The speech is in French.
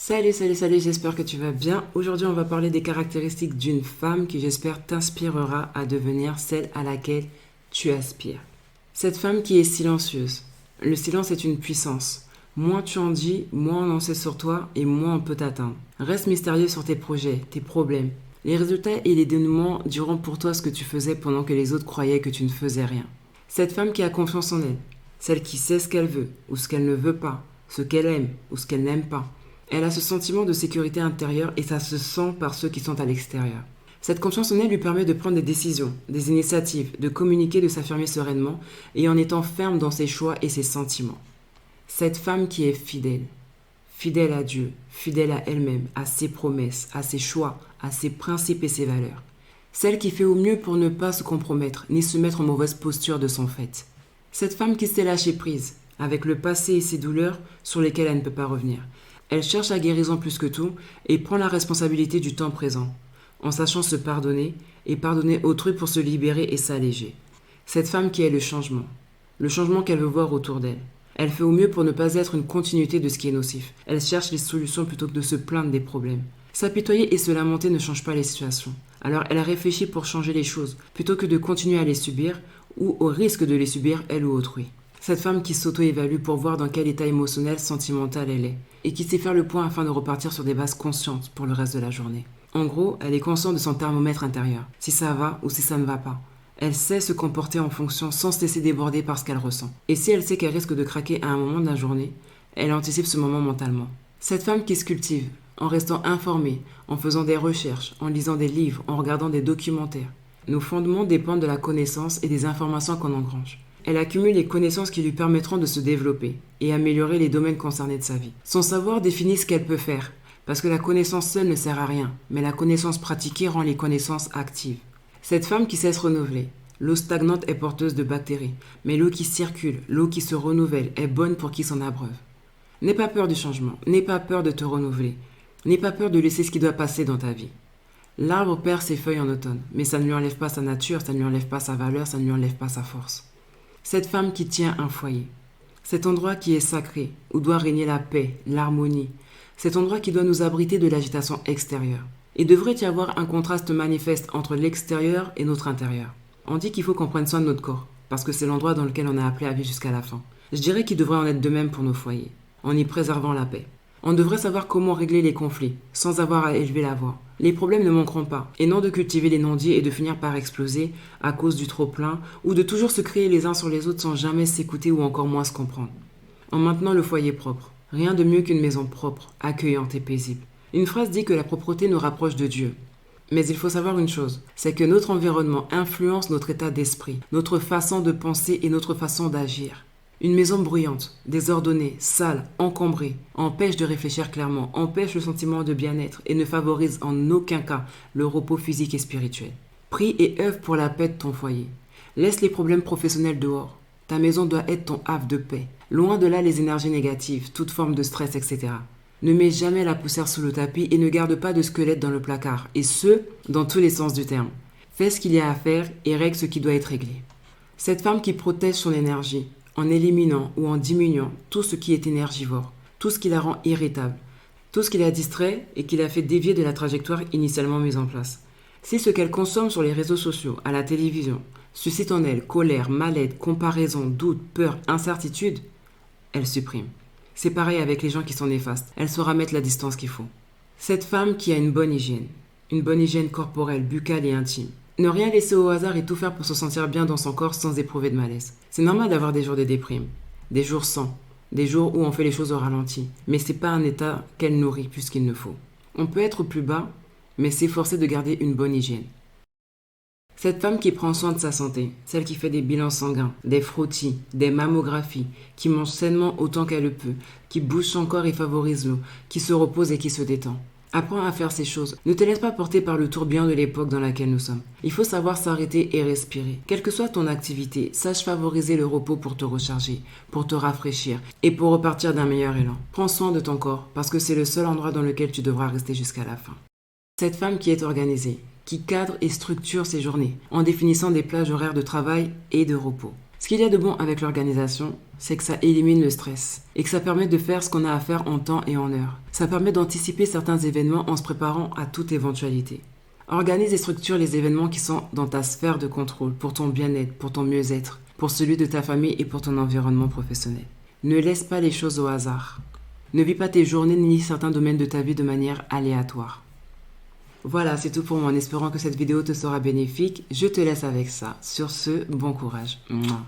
Salut, j'espère que tu vas bien. Aujourd'hui, on va parler des caractéristiques d'une femme qui, j'espère, t'inspirera à devenir celle à laquelle tu aspires. Cette femme qui est silencieuse. Le silence est une puissance. Moins tu en dis, moins on en sait sur toi et moins on peut t'atteindre. Reste mystérieux sur tes projets, tes problèmes. Les résultats et les dénouements diront pour toi ce que tu faisais pendant que les autres croyaient que tu ne faisais rien. Cette femme qui a confiance en elle, celle qui sait ce qu'elle veut ou ce qu'elle ne veut pas, ce qu'elle aime ou ce qu'elle n'aime pas. Elle a ce sentiment de sécurité intérieure et ça se sent par ceux qui sont à l'extérieur. Cette confiance en elle lui permet de prendre des décisions, des initiatives, de communiquer, de s'affirmer sereinement et en étant ferme dans ses choix et ses sentiments. Cette femme qui est fidèle, fidèle à Dieu, fidèle à elle-même, à ses promesses, à ses choix, à ses principes et ses valeurs. Celle qui fait au mieux pour ne pas se compromettre ni se mettre en mauvaise posture de son fait. Cette femme qui sait lâcher prise, avec le passé et ses douleurs sur lesquelles elle ne peut pas revenir. Elle cherche la guérison plus que tout et prend la responsabilité du temps présent, en sachant se pardonner et pardonner autrui pour se libérer et s'alléger. Cette femme qui est le changement qu'elle veut voir autour d'elle. Elle fait au mieux pour ne pas être une continuité de ce qui est nocif. Elle cherche les solutions plutôt que de se plaindre des problèmes. S'apitoyer et se lamenter ne change pas les situations. Alors elle réfléchit pour changer les choses, plutôt que de continuer à les subir ou au risque de les subir elle ou autrui. Cette femme qui s'auto-évalue pour voir dans quel état émotionnel, sentimental elle est, et qui sait faire le point afin de repartir sur des bases conscientes pour le reste de la journée. En gros, elle est consciente de son thermomètre intérieur, si ça va ou si ça ne va pas. Elle sait se comporter en fonction sans se laisser déborder par ce qu'elle ressent. Et si elle sait qu'elle risque de craquer à un moment de la journée, elle anticipe ce moment mentalement. Cette femme qui se cultive, en restant informée, en faisant des recherches, en lisant des livres, en regardant des documentaires. Nos fondements dépendent de la connaissance et des informations qu'on engrange. Elle accumule les connaissances qui lui permettront de se développer et améliorer les domaines concernés de sa vie. Son savoir définit ce qu'elle peut faire, parce que la connaissance seule ne sert à rien, mais la connaissance pratiquée rend les connaissances actives. Cette femme qui sait se renouveler. L'eau stagnante est porteuse de bactéries, mais l'eau qui circule, l'eau qui se renouvelle est bonne pour qui s'en abreuve. N'aie pas peur du changement, n'aie pas peur de te renouveler, n'aie pas peur de laisser ce qui doit passer dans ta vie. L'arbre perd ses feuilles en automne, mais ça ne lui enlève pas sa nature, ça ne lui enlève pas sa valeur, ça ne lui enlève pas sa force. Cette femme qui tient un foyer, cet endroit qui est sacré, où doit régner la paix, l'harmonie, cet endroit qui doit nous abriter de l'agitation extérieure. Il devrait y avoir un contraste manifeste entre l'extérieur et notre intérieur. On dit qu'il faut qu'on prenne soin de notre corps, parce que c'est l'endroit dans lequel on est appelé à vivre jusqu'à la fin. Je dirais qu'il devrait en être de même pour nos foyers, en y préservant la paix. On devrait savoir comment régler les conflits, sans avoir à élever la voix. Les problèmes ne manqueront pas, et non de cultiver les non-dits et de finir par exploser à cause du trop-plein, ou de toujours se crier les uns sur les autres sans jamais s'écouter ou encore moins se comprendre. En maintenant le foyer propre, rien de mieux qu'une maison propre, accueillante et paisible. Une phrase dit que la propreté nous rapproche de Dieu. Mais il faut savoir une chose, c'est que notre environnement influence notre état d'esprit, notre façon de penser et notre façon d'agir. Une maison bruyante, désordonnée, sale, encombrée, empêche de réfléchir clairement, empêche le sentiment de bien-être et ne favorise en aucun cas le repos physique et spirituel. Prie et œuvre pour la paix de ton foyer. Laisse les problèmes professionnels dehors. Ta maison doit être ton havre de paix. Loin de là les énergies négatives, toute forme de stress, etc. Ne mets jamais la poussière sous le tapis et ne garde pas de squelette dans le placard, et ce, dans tous les sens du terme. Fais ce qu'il y a à faire et règle ce qui doit être réglé. Cette femme qui protège son énergie, en éliminant ou en diminuant tout ce qui est énergivore, tout ce qui la rend irritable, tout ce qui la distrait et qui la fait dévier de la trajectoire initialement mise en place. Si ce qu'elle consomme sur les réseaux sociaux, à la télévision, suscite en elle colère, mal-être, comparaison, doute, peur, incertitude, elle supprime. C'est pareil avec les gens qui sont néfastes, elle saura mettre la distance qu'il faut. Cette femme qui a une bonne hygiène corporelle, buccale et intime. Ne rien laisser au hasard et tout faire pour se sentir bien dans son corps sans éprouver de malaise. C'est normal d'avoir des jours de déprime, des jours sans, des jours où on fait les choses au ralenti. Mais c'est pas un état qu'elle nourrit plus qu'il ne faut. On peut être plus bas, mais s'efforcer de garder une bonne hygiène. Cette femme qui prend soin de sa santé, celle qui fait des bilans sanguins, des frottis, des mammographies, qui mange sainement autant qu'elle le peut, qui bouge son corps et favorise l'eau, qui se repose et qui se détend. Apprends à faire ces choses. Ne te laisse pas porter par le tourbillon de l'époque dans laquelle nous sommes. Il faut savoir s'arrêter et respirer. Quelle que soit ton activité, sache favoriser le repos pour te recharger, pour te rafraîchir et pour repartir d'un meilleur élan. Prends soin de ton corps parce que c'est le seul endroit dans lequel tu devras rester jusqu'à la fin. Cette femme qui est organisée, qui cadre et structure ses journées en définissant des plages horaires de travail et de repos. Ce qu'il y a de bon avec l'organisation, c'est que ça élimine le stress et que ça permet de faire ce qu'on a à faire en temps et en heure. Ça permet d'anticiper certains événements en se préparant à toute éventualité. Organise et structure les événements qui sont dans ta sphère de contrôle pour ton bien-être, pour ton mieux-être, pour celui de ta famille et pour ton environnement professionnel. Ne laisse pas les choses au hasard. Ne vis pas tes journées ni certains domaines de ta vie de manière aléatoire. Voilà, c'est tout pour moi. En espérant que cette vidéo te sera bénéfique, je te laisse avec ça. Sur ce, bon courage. Mouah.